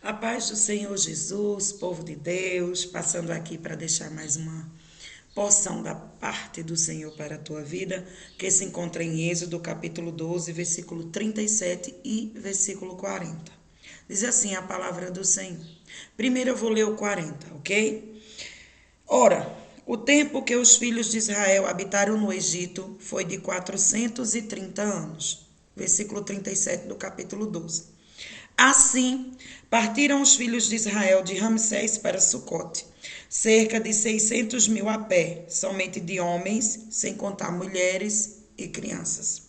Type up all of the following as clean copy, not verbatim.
A paz do Senhor Jesus, povo de Deus, passando aqui para deixar mais uma porção da parte do Senhor para a tua vida, que se encontra em Êxodo capítulo 12, versículo 37 e versículo 40. Diz assim a palavra do Senhor. Primeiro eu vou ler o 40, ok? Ora, o tempo que os filhos de Israel habitaram no Egito foi de 430 anos. Versículo 37 do capítulo 12. Assim, partiram os filhos de Israel de Ramsés para Sucote, cerca de 600 mil a pé, somente de homens, sem contar mulheres e crianças.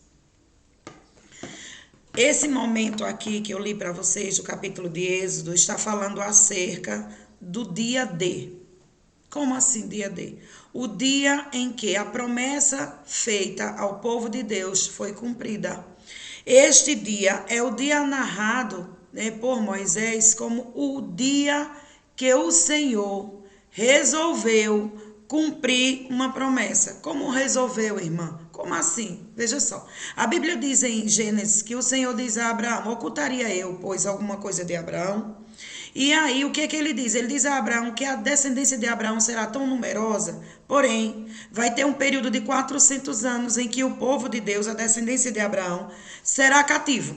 Esse momento aqui que eu li para vocês, do capítulo de Êxodo, está falando acerca do dia D. Como assim dia D? O dia em que a promessa feita ao povo de Deus foi cumprida. Este dia é o dia narrado por Moisés como o dia que o Senhor resolveu cumprir uma promessa. Como resolveu, irmã? Como assim? Veja só. A Bíblia diz em Gênesis que o Senhor diz a Abraão: ocultaria eu, pois, alguma coisa de Abraão? E aí, o que é que ele diz? Ele diz a Abraão que a descendência de Abraão será tão numerosa, porém, vai ter um período de 400 anos em que o povo de Deus, a descendência de Abraão, será cativo.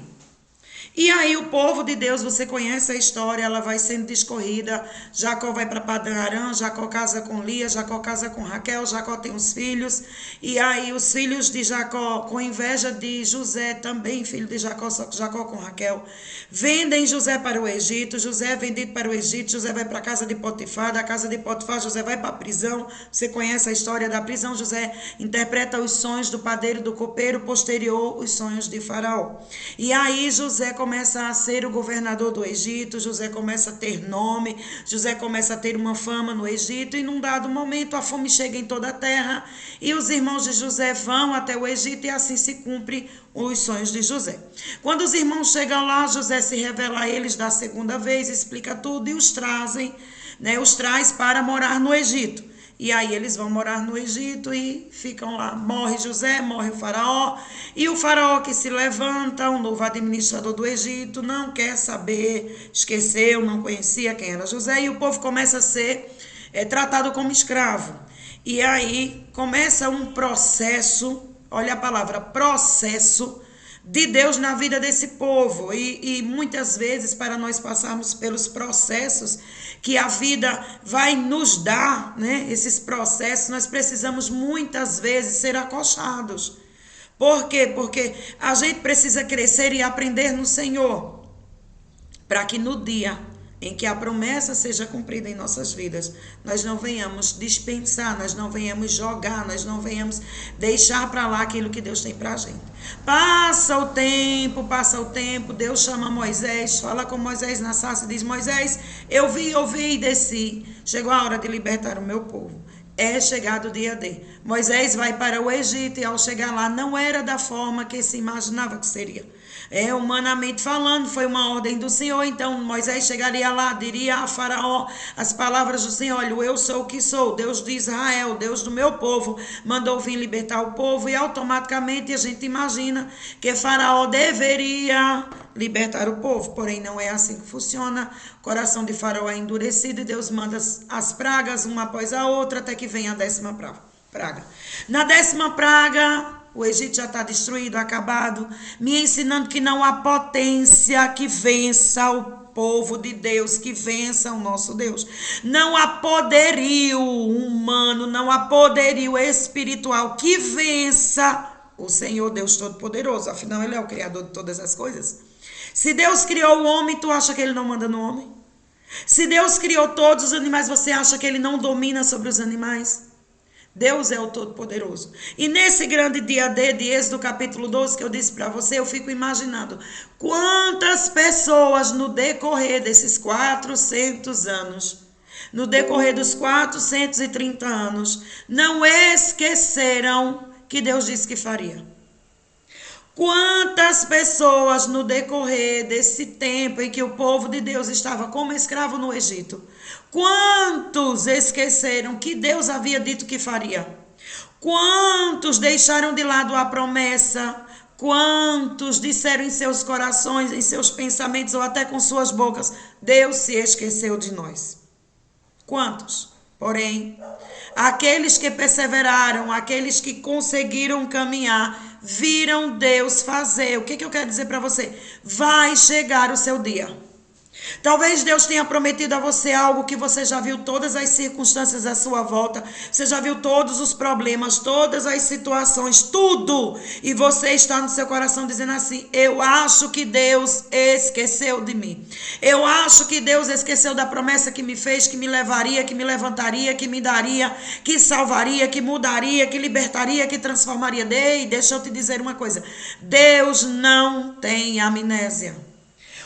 E aí o povo de Deus, você conhece a história, ela vai sendo discorrida. Jacó vai para Padã Arã, Jacó casa com Lia, Jacó casa com Raquel, Jacó tem os filhos. E aí os filhos de Jacó, com inveja de José, também filho de Jacó, só que Jacó com Raquel, vendem José para o Egito. José é vendido para o Egito, José vai para a casa de Potifar, da casa de Potifar José vai para a prisão. Você conhece a história da prisão. José interpreta os sonhos do padeiro, do copeiro, posterior os sonhos de Faraó. E aí José começa a ser o governador do Egito, José começa a ter nome, José começa a ter uma fama no Egito, e num dado momento a fome chega em toda a terra, e os irmãos de José vão até o Egito, e assim se cumpre os sonhos de José. Quando os irmãos chegam lá, José se revela a eles da segunda vez, explica tudo e os traz para morar no Egito. E aí eles vão morar no Egito e ficam lá. Morre José, morre o faraó. E o faraó que se levanta, o novo administrador do Egito, não quer saber, esqueceu, não conhecia quem era José. E o povo começa a ser tratado como escravo. E aí começa um processo, olha a palavra, processo, de Deus na vida desse povo. E muitas vezes, para nós passarmos pelos processos que a vida vai nos dar, esses processos, nós precisamos muitas vezes ser acolchados. Por quê? Porque a gente precisa crescer e aprender no Senhor, para que no dia em que a promessa seja cumprida em nossas vidas, nós não venhamos dispensar, nós não venhamos jogar, nós não venhamos deixar para lá aquilo que Deus tem para a gente. Passa o tempo, Deus chama Moisés, fala com Moisés na sarça e diz: Moisés, eu vi e desci, chegou a hora de libertar o meu povo. É chegado o dia D. Moisés vai para o Egito e ao chegar lá não era da forma que se imaginava que seria. Humanamente falando, foi uma ordem do Senhor. Então Moisés chegaria lá, diria a Faraó as palavras do Senhor: olha, eu sou o que sou, Deus de Israel, Deus do meu povo, mandou vir libertar o povo. E automaticamente a gente imagina que Faraó deveria libertar o povo, porém não é assim que funciona. O coração de Faraó é endurecido e Deus manda as pragas uma após a outra até que vem a 10ª praga. Na 10ª praga, o Egito já está destruído, acabado, me ensinando que não há potência que vença o povo de Deus, que vença o nosso Deus. Não há poderio humano, não há poderio espiritual que vença o Senhor Deus Todo-Poderoso. Afinal, Ele é o Criador de todas as coisas. Se Deus criou o homem, tu acha que Ele não manda no homem? Se Deus criou todos os animais, você acha que Ele não domina sobre os animais? Deus é o Todo-Poderoso. E nesse grande dia D de Êxodo capítulo 12 que eu disse para você, eu fico imaginando quantas pessoas no decorrer desses 400 anos, no decorrer dos 430 anos, não esqueceram que Deus disse que faria. Quantas pessoas no decorrer desse tempo em que o povo de Deus estava como escravo no Egito, quantos esqueceram que Deus havia dito que faria? Quantos deixaram de lado a promessa? Quantos disseram em seus corações, em seus pensamentos ou até com suas bocas, Deus se esqueceu de nós? Quantos? Porém, aqueles que perseveraram, aqueles que conseguiram caminhar, viram Deus fazer. O que eu quero dizer para você? Vai chegar o seu dia. Talvez Deus tenha prometido a você algo que você já viu todas as circunstâncias à sua volta, você já viu todos os problemas, todas as situações, tudo, e você está no seu coração dizendo assim: eu acho que Deus esqueceu de mim, eu acho que Deus esqueceu da promessa que me fez, que me levaria, que me levantaria, que me daria, que salvaria, que mudaria, que libertaria, que transformaria. Deixa eu te dizer uma coisa: Deus não tem amnésia.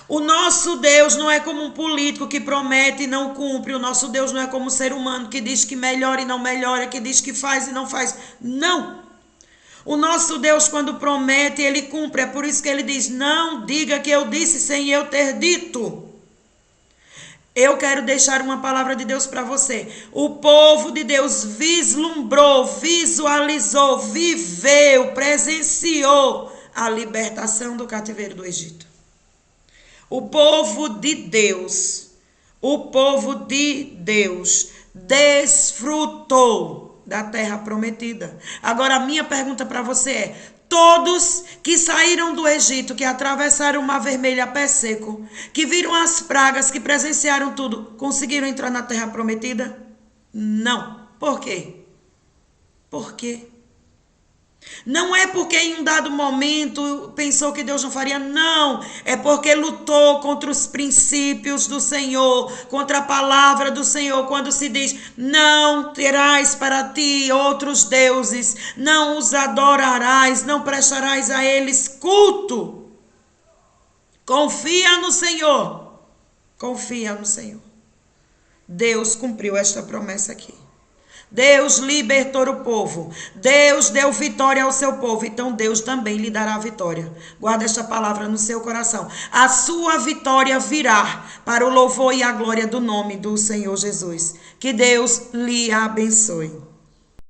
O nosso Deus não é como um político que promete e não cumpre. O nosso Deus não é como um ser humano que diz que melhora e não melhora, que diz que faz e não faz. Não. O nosso Deus, quando promete, ele cumpre. É por isso que ele diz: não diga que eu disse sem eu ter dito. Eu quero deixar uma palavra de Deus para você. O povo de Deus vislumbrou, visualizou, viveu, presenciou a libertação do cativeiro do Egito. O povo de Deus desfrutou da terra prometida. Agora a minha pergunta para você é: todos que saíram do Egito, que atravessaram o Mar Vermelho a pé seco, que viram as pragas, que presenciaram tudo, conseguiram entrar na terra prometida? Não. Por quê? Por quê? Não é porque em um dado momento pensou que Deus não faria, não. É porque lutou contra os princípios do Senhor, contra a palavra do Senhor, quando se diz: não terás para ti outros deuses, não os adorarás, não prestarás a eles culto. Confia no Senhor. Confia no Senhor. Deus cumpriu esta promessa aqui. Deus libertou o povo. Deus deu vitória ao seu povo. Então Deus também lhe dará vitória. Guarda esta palavra no seu coração. A sua vitória virá para o louvor e a glória do nome do Senhor Jesus. Que Deus lhe abençoe.